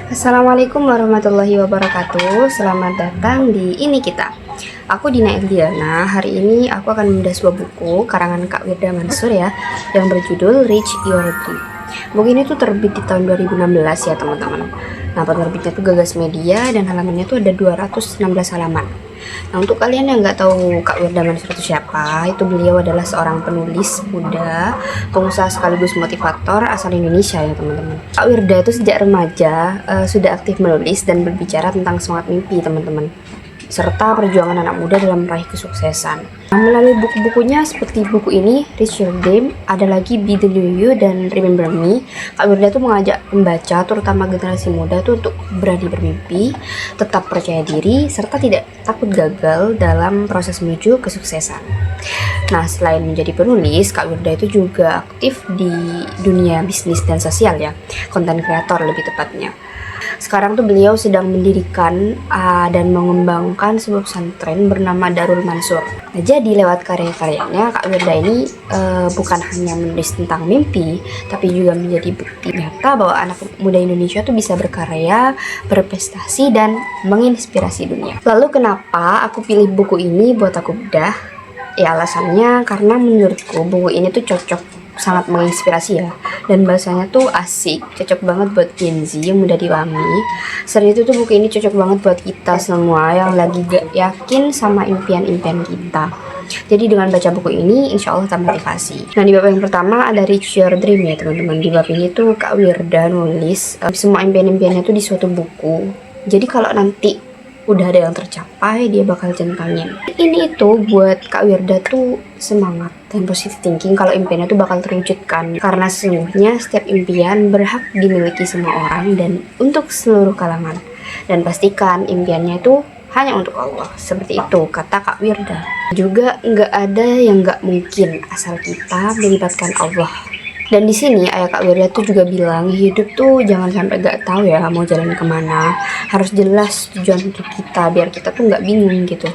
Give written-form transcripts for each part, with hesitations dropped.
Assalamualaikum warahmatullahi wabarakatuh. Selamat datang di Ini Kita. Aku Dina Eldiana. Hari ini aku akan membedah sebuah buku karangan Kak Wirda Mansur ya, yang berjudul Reach Your Dream. Buku ini tuh terbit di tahun 2016 ya teman-teman. Nah, penerbitnya tuh Gagas Media dan halamannya tuh ada 216 halaman. Nah, untuk kalian yang nggak tahu Kak Wirda Mansur itu siapa, itu beliau adalah seorang penulis muda, pengusaha sekaligus motivator asal Indonesia ya teman-teman. Kak Wirda itu sejak remaja sudah aktif menulis dan berbicara tentang semangat mimpi teman-teman, serta perjuangan anak muda dalam meraih kesuksesan. Nah, melalui buku-bukunya seperti buku ini, Reach Your Dream, ada lagi Be The New You dan Remember Me, Kak Wirda tuh mengajak pembaca, terutama generasi muda tuh untuk berani bermimpi, tetap percaya diri, serta tidak takut gagal dalam proses menuju kesuksesan. Nah, selain menjadi penulis, Kak Wirda itu juga aktif di dunia bisnis dan sosial ya, konten kreator lebih tepatnya. Sekarang tuh beliau sedang mendirikan dan mengembangkan sebuah pesantren bernama Darul Mansur. Nah, jadi lewat karya-karyanya Kak Wirda ini bukan hanya menulis tentang mimpi, tapi juga menjadi bukti nyata bahwa anak muda Indonesia tuh bisa berkarya, berprestasi, dan menginspirasi dunia. Lalu kenapa aku pilih buku ini buat aku bedah? Ya alasannya karena menurutku buku ini tuh sangat menginspirasi ya, dan bahasanya tuh asik, cocok banget buat Gen Z yang mudah dipahami. Selain itu tuh buku ini cocok banget buat kita semua yang lagi gak yakin sama impian-impian kita. Jadi dengan baca buku ini insya Allah termotivasi. Nah, di bab yang pertama ada Reach Your Dream ya teman-teman. Di bab ini tuh Kak Wirda nulis semua impian-impiannya tuh di suatu buku. Jadi kalau nanti udah ada yang tercapai, dia bakal centangin. Ini itu buat Kak Wirda tuh semangat dan positive thinking kalau impiannya tuh bakal terwujudkan. Karena sesungguhnya setiap impian berhak dimiliki semua orang dan untuk seluruh kalangan. Dan pastikan impiannya itu hanya untuk Allah. Seperti itu kata Kak Wirda. Juga nggak ada yang nggak mungkin asal kita melibatkan Allah. Dan di sini ayah Kak Wirda tuh juga bilang hidup tuh jangan sampai gak tahu ya mau jalan kemana, harus jelas tujuan hidup kita biar kita tuh nggak bingung gitu.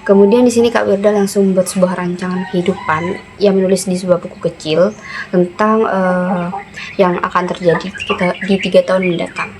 Kemudian di sini Kak Wirda langsung membuat sebuah rancangan kehidupan yang menulis di sebuah buku kecil tentang yang akan terjadi di 3 tahun mendatang.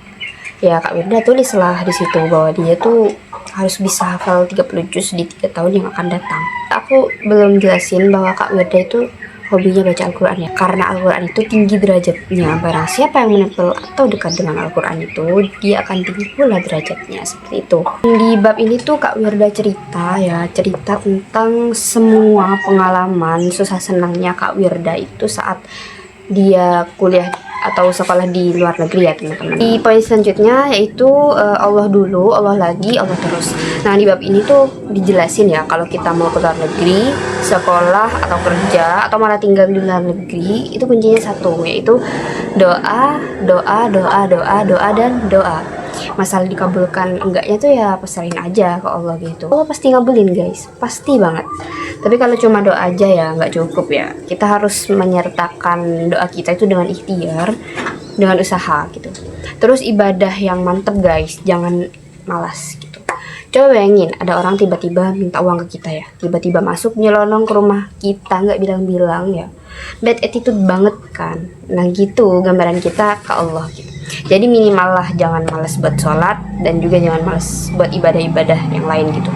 Ya Kak Wirda tulislah di situ bahwa dia tuh harus bisa hafal 30 juz di 3 tahun yang akan datang. Aku belum jelasin bahwa Kak Wirda itu hobinya baca Al-Quran ya, karena Al-Quran itu tinggi derajatnya. Barang siapa yang menempel atau dekat dengan Al-Quran itu, dia akan tinggi pula derajatnya, seperti itu. Di bab ini tuh Kak Wirda cerita tentang semua pengalaman susah senangnya Kak Wirda itu saat dia kuliah atau sekolah di luar negeri ya teman-teman. Di poin selanjutnya yaitu Allah dulu, Allah lagi, Allah terus. Nah, di bab ini tuh dijelasin ya kalau kita mau ke luar negeri, sekolah atau kerja atau malah tinggal di luar negeri, itu kuncinya satu, yaitu doa, doa, doa, doa, doa, dan doa. Masalah dikabulkan enggaknya tuh ya pasrahin aja ke Allah gitu. Allah pasti ngabulin guys, pasti banget. Tapi kalau cuma doa aja ya nggak cukup ya. Kita harus menyertakan doa kita itu dengan ikhtiar, dengan usaha gitu. Terus ibadah yang mantep guys, jangan malas gitu. Coba bayangin ada orang tiba-tiba minta uang ke kita ya, tiba-tiba masuk nyelonong ke rumah kita nggak bilang-bilang ya, bad attitude banget kan. Nah gitu gambaran kita ke Allah gitu. Jadi minimal lah jangan malas buat sholat dan juga jangan malas buat ibadah-ibadah yang lain gitu.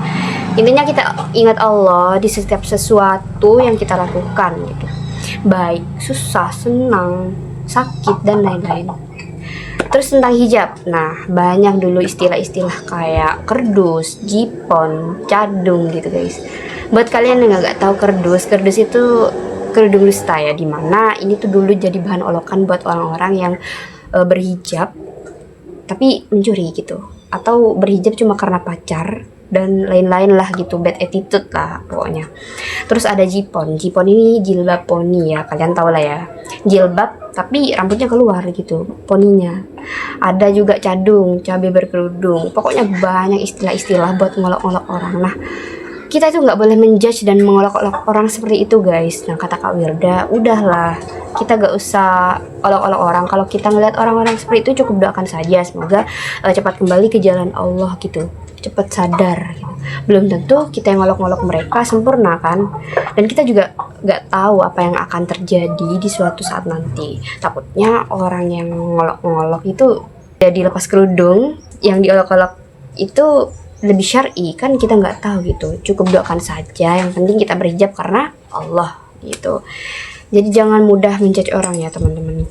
Intinya kita ingat Allah di setiap sesuatu yang kita lakukan gitu, baik susah, senang, sakit, dan lain-lain. Terus tentang hijab, nah banyak dulu istilah-istilah kayak kerdus, jipon, cadung gitu guys. Buat kalian yang nggak tahu kerdus itu kerudung dusta ya, dimana ini tuh dulu jadi bahan olokan buat orang-orang yang berhijab tapi mencuri gitu, atau berhijab cuma karena pacar dan lain-lain lah gitu, bad attitude lah pokoknya. Terus ada jipon ini jilbab poni ya, kalian tahu lah ya, jilbab tapi rambutnya keluar gitu poninya. Ada juga cadung, cabai berkerudung, pokoknya banyak istilah-istilah buat ngolok-ngolok orang. Nah, kita itu nggak boleh menjudge dan mengolok-olok orang seperti itu guys. Nah kata Kak Wirda, udahlah kita gak usah olok-olok orang. Kalau kita ngeliat orang-orang seperti itu cukup doakan saja semoga cepat kembali ke jalan Allah gitu, cepat sadar gitu. Belum tentu kita yang ngolok-ngolok mereka sempurna kan, dan kita juga nggak tahu apa yang akan terjadi di suatu saat nanti. Takutnya orang yang ngolok-ngolok itu Jadi lepas kerudung yang diolok-olok itu lebih syar'i kan, kita nggak tahu gitu. Cukup doakan saja, yang penting kita berhijab karena Allah gitu. Jadi jangan mudah menjudge orang ya teman-teman.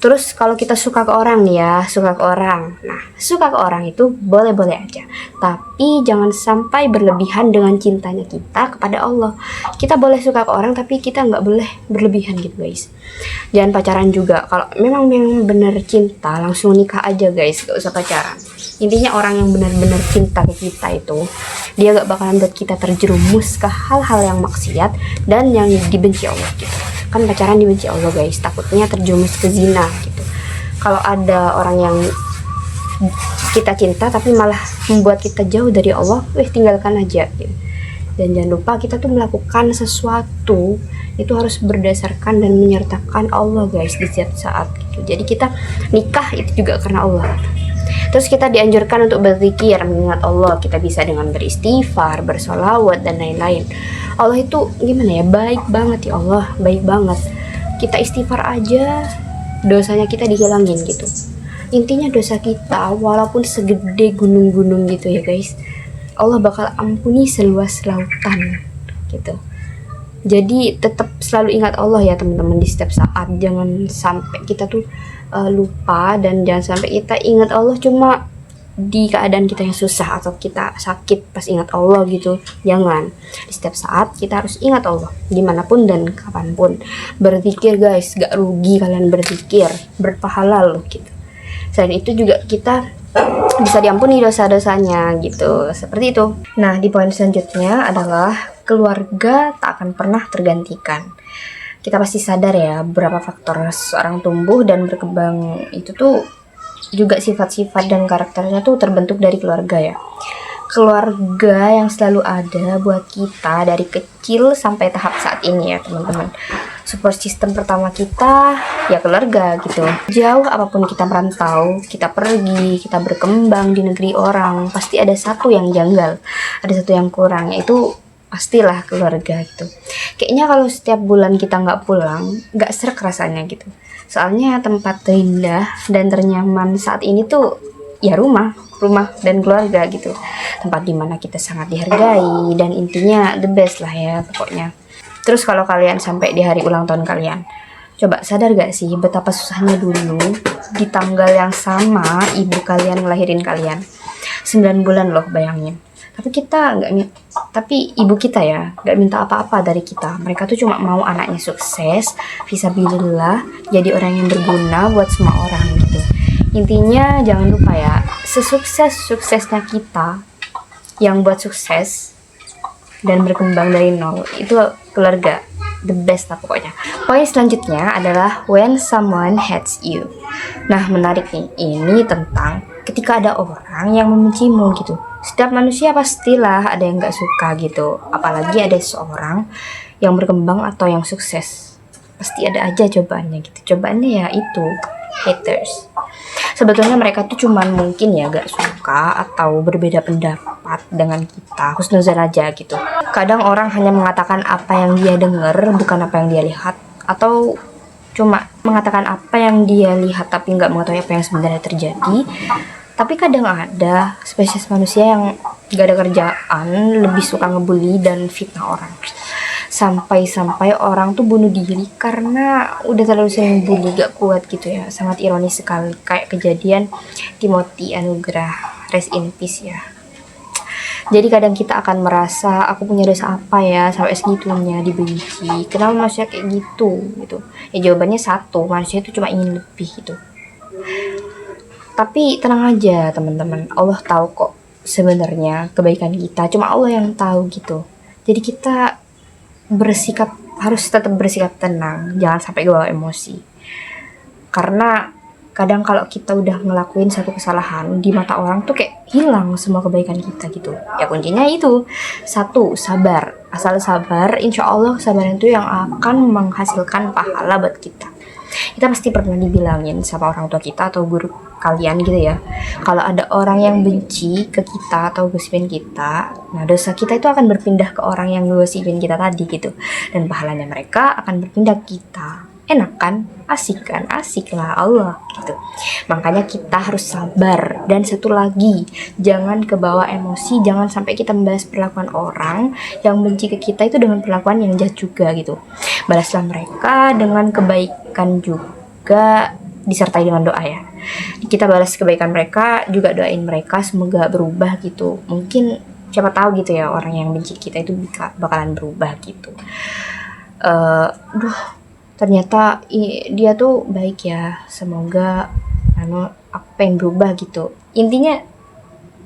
Terus kalau kita suka ke orang nih ya, suka ke orang. Nah, suka ke orang itu boleh-boleh aja. Tapi jangan sampai berlebihan dengan cintanya kita kepada Allah. Kita boleh suka ke orang tapi kita nggak boleh berlebihan gitu guys. Jangan pacaran juga. Kalau memang benar cinta, langsung nikah aja guys, gak usah pacaran. Intinya orang yang benar-benar cinta ke kita itu, dia gak bakalan buat kita terjerumus ke hal-hal yang maksiat dan yang dibenci Allah gitu. Kan pacaran dibenci Allah guys, takutnya terjerumus ke zina gitu. Kalau ada orang yang kita cinta tapi malah membuat kita jauh dari Allah, tinggalkan aja gitu. Dan jangan lupa kita tuh melakukan sesuatu itu harus berdasarkan dan menyertakan Allah guys di setiap saat gitu. Jadi kita nikah itu juga karena Allah. Terus kita dianjurkan untuk berzikir, mengingat Allah. Kita bisa dengan beristighfar, bersolawat, dan lain-lain. Allah itu gimana ya, baik banget ya Allah, baik banget. Kita istighfar aja, dosanya kita dihilangin gitu. Intinya dosa kita, walaupun segede gunung-gunung gitu ya guys, Allah bakal ampuni seluas lautan gitu. Jadi tetap selalu ingat Allah ya teman-teman di setiap saat. Jangan sampai kita tuh lupa, dan jangan sampai kita ingat Allah cuma di keadaan kita yang susah atau kita sakit pas ingat Allah gitu. Jangan, di setiap saat kita harus ingat Allah dimanapun dan kapanpun. Berzikir guys, gak rugi kalian berzikir, berpahala loh gitu. Selain itu juga kita bisa diampuni dosa-dosanya gitu, seperti itu. Nah, di poin selanjutnya adalah keluarga tak akan pernah tergantikan. Kita pasti sadar ya berapa faktor seorang tumbuh dan berkembang itu tuh juga sifat-sifat dan karakternya tuh terbentuk dari keluarga ya. Keluarga yang selalu ada buat kita dari kecil sampai tahap saat ini ya teman-teman. Support system pertama kita ya keluarga gitu. Jauh apapun kita merantau, kita pergi, kita berkembang di negeri orang, pasti ada satu yang janggal, ada satu yang kurang, yaitu pastilah keluarga gitu. Kayaknya kalau setiap bulan kita nggak pulang, nggak srek rasanya gitu. Soalnya tempat terindah dan ternyaman saat ini tuh ya rumah dan keluarga gitu. Tempat dimana kita sangat dihargai dan intinya the best lah ya pokoknya. Terus kalau kalian sampai di hari ulang tahun kalian, coba sadar gak sih betapa susahnya dulu di tanggal yang sama ibu kalian ngelahirin kalian. 9 bulan loh bayangin. Tapi ibu kita ya gak minta apa-apa dari kita. Mereka tuh cuma mau anaknya sukses, fisabilillah, jadi orang yang berguna buat semua orang gitu. Intinya jangan lupa ya, sesukses-suksesnya kita yang buat sukses dan berkembang dari nol itu keluarga, the best lah pokoknya. Poin selanjutnya adalah when someone hates you. Nah menarik nih, ini tentang ketika ada orang yang membencimu gitu. Setiap manusia pastilah ada yang gak suka gitu, apalagi ada seorang yang berkembang atau yang sukses. Pasti ada aja cobaannya gitu. Cobaannya ya itu haters. Sebetulnya mereka tuh cuman mungkin ya gak suka atau berbeda pendapat dengan kita, husnuzon aja gitu. Kadang orang hanya mengatakan apa yang dia dengar, bukan apa yang dia lihat, atau cuma mengatakan apa yang dia lihat tapi nggak mengetahui apa yang sebenarnya terjadi. Tapi kadang ada spesies manusia yang gak ada kerjaan, lebih suka ngebully dan fitnah orang. Sampai orang tuh bunuh diri karena udah terlalu sering bully, gak kuat gitu ya. Sangat ironis sekali, kayak kejadian Timothy Anugrah, rest in peace ya. Jadi kadang kita akan merasa, aku punya dosa apa ya sampai segitunya dibenci, kenapa manusia kayak gitu. Ya jawabannya satu, manusia itu cuma ingin lebih gitu. Tapi tenang aja teman-teman, Allah tahu kok sebenarnya kebaikan kita, cuma Allah yang tahu gitu. Jadi kita harus tetap bersikap tenang, jangan sampai bawa emosi. Karena kadang kalau kita udah ngelakuin satu kesalahan di mata orang tuh kayak hilang semua kebaikan kita gitu. Ya kuncinya itu, satu, sabar. Asal sabar, insya Allah kesabaran itu yang akan menghasilkan pahala buat kita. Kita pasti pernah dibilangin sama orang tua kita atau guru kalian gitu ya, kalau ada orang yang benci ke kita atau gosipin kita, nah dosa kita itu akan berpindah ke orang yang gosipin kita tadi gitu, dan pahalanya mereka akan berpindah ke kita. Enak kan? Asik kan? Asik lah Allah gitu. Makanya kita harus sabar. Dan satu lagi, jangan kebawa emosi, jangan sampai kita membalas perlakuan orang yang benci ke kita itu dengan perlakuan yang jahat juga gitu. Balaslah mereka dengan kebaikan juga, disertai dengan doa ya. Kita balas kebaikan mereka, juga doain mereka semoga berubah gitu. Mungkin siapa tahu gitu ya, orang yang benci kita itu bakalan berubah gitu. Ternyata dia tuh baik ya, semoga aku pengen berubah gitu. Intinya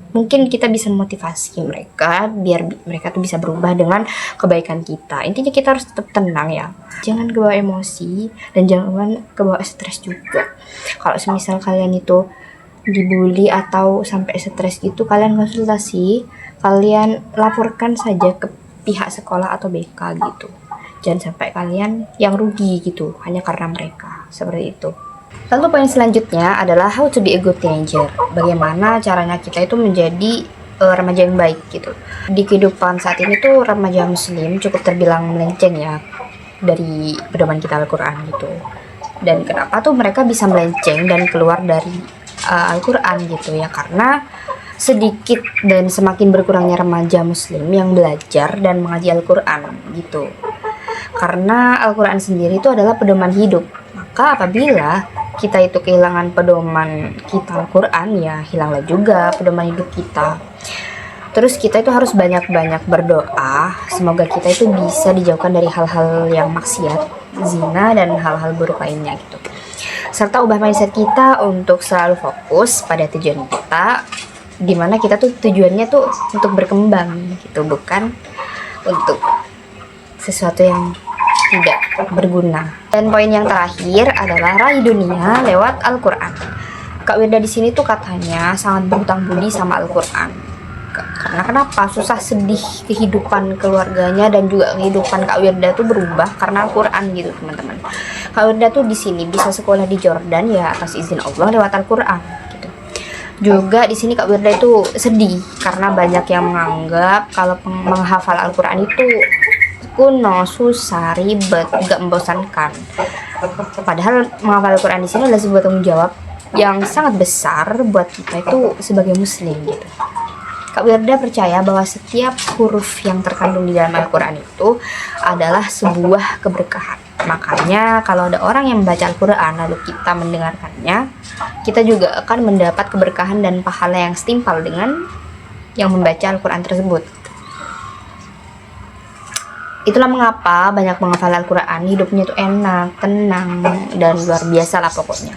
mungkin kita bisa memotivasi mereka biar mereka tuh bisa berubah dengan kebaikan kita. Intinya kita harus tetap tenang ya, jangan kebawa emosi dan jangan kebawa stres juga. Kalau semisal kalian itu dibully atau sampai stres gitu, kalian konsultasi, kalian laporkan saja ke pihak sekolah atau BK gitu. Jangan sampai kalian yang rugi gitu hanya karena mereka, seperti itu. Lalu poin selanjutnya adalah how to be a good teenager. Bagaimana caranya kita itu menjadi remaja yang baik gitu. Di kehidupan saat ini tuh remaja muslim cukup terbilang melenceng ya dari pedoman kita Al-Quran gitu. Dan kenapa tuh mereka bisa melenceng dan keluar dari Al-Quran gitu ya, karena sedikit dan semakin berkurangnya remaja muslim yang belajar dan mengaji Al-Quran gitu. Karena Al-Quran sendiri itu adalah pedoman hidup. Maka apabila kita itu kehilangan pedoman kita Al-Quran, ya hilanglah juga pedoman hidup kita. Terus kita itu harus banyak-banyak berdoa, semoga kita itu bisa dijauhkan dari hal-hal yang maksiat, zina, dan hal-hal buruk lainnya gitu. Serta ubah mindset kita untuk selalu fokus pada tujuan kita, dimana kita tuh tujuannya tuh untuk berkembang gitu, bukan untuk sesuatu yang tidak berguna. Dan poin yang terakhir adalah raih dunia lewat Al-Quran. Kak Wirda di sini tuh katanya sangat berhutang budi sama Al-Quran. Karena kenapa? Susah sedih kehidupan keluarganya dan juga kehidupan Kak Wirda tuh berubah karena Al-Quran gitu teman-teman. Kak Wirda tuh di sini bisa sekolah di Jordan ya atas izin Allah lewat Al-Quran gitu. Juga di sini Kak Wirda itu sedih karena banyak yang menganggap kalau menghafal Al-Quran itu kuno, susah, ribet, gak membosankan. Padahal menghafal Al-Quran di sini adalah sebuah tanggung jawab yang sangat besar buat kita itu sebagai muslim gitu. Kak Wirda percaya bahwa setiap huruf yang terkandung di dalam Al-Quran itu adalah sebuah keberkahan. Makanya kalau ada orang yang membaca Al-Quran lalu kita mendengarkannya, kita juga akan mendapat keberkahan dan pahala yang setimpal dengan yang membaca Al-Quran tersebut. Itulah mengapa banyak menghafal Al-Quran hidupnya tuh enak, tenang, dan luar biasa lah pokoknya.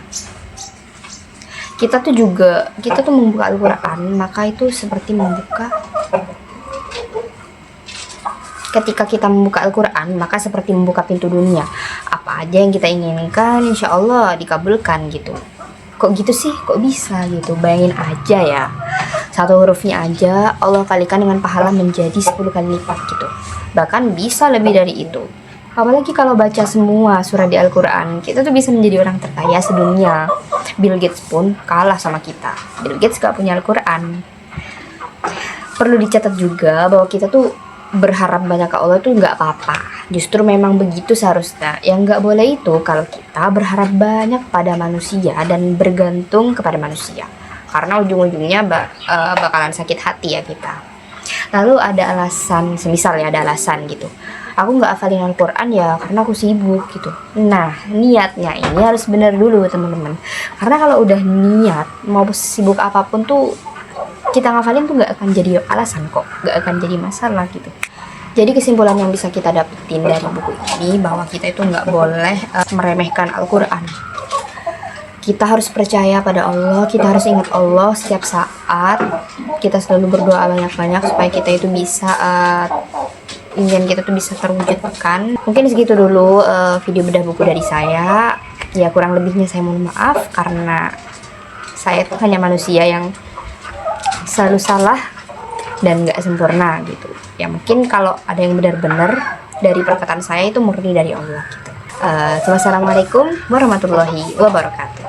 Kita tuh membuka Al-Quran, maka itu seperti ketika kita membuka Al-Quran, maka seperti membuka pintu dunia. Apa aja yang kita inginkan, insya Allah dikabulkan gitu. Kok gitu sih? Kok bisa gitu? Bayangin aja ya, satu hurufnya aja Allah kalikan dengan pahala menjadi 10 kali lipat gitu. Bahkan bisa lebih dari itu. Apalagi kalau baca semua surah di Al-Quran, kita tuh bisa menjadi orang terkaya sedunia. Bill Gates pun kalah sama kita. Bill Gates gak punya Al-Quran. Perlu dicatat juga bahwa kita tuh berharap banyak ke Allah tuh gak apa-apa. Justru memang begitu seharusnya. Yang gak boleh itu kalau kita berharap banyak pada manusia dan bergantung kepada manusia. Karena ujung-ujungnya bakalan sakit hati ya kita. Lalu ada alasan, semisal ya ada alasan gitu, aku nggak hafalin Al-Quran ya karena aku sibuk gitu. Nah, niatnya ini harus benar dulu teman-teman. Karena kalau udah niat, mau sibuk apapun tuh kita ngafalin tuh nggak akan jadi alasan kok, nggak akan jadi masalah gitu. Jadi kesimpulan yang bisa kita dapetin dari buku ini bahwa kita itu nggak boleh meremehkan Al-Quran. Kita harus percaya pada Allah, kita harus ingat Allah setiap saat. Kita selalu berdoa banyak-banyak supaya kita itu bisa impian kita tuh bisa terwujudkan. Mungkin segitu dulu video bedah buku dari saya. Ya kurang lebihnya saya mohon maaf karena saya tuh hanya manusia yang selalu salah dan nggak sempurna gitu. Ya mungkin kalau ada yang benar-benar dari perkataan saya itu murni dari Allah gitu. Wassalamualaikum warahmatullahi wabarakatuh.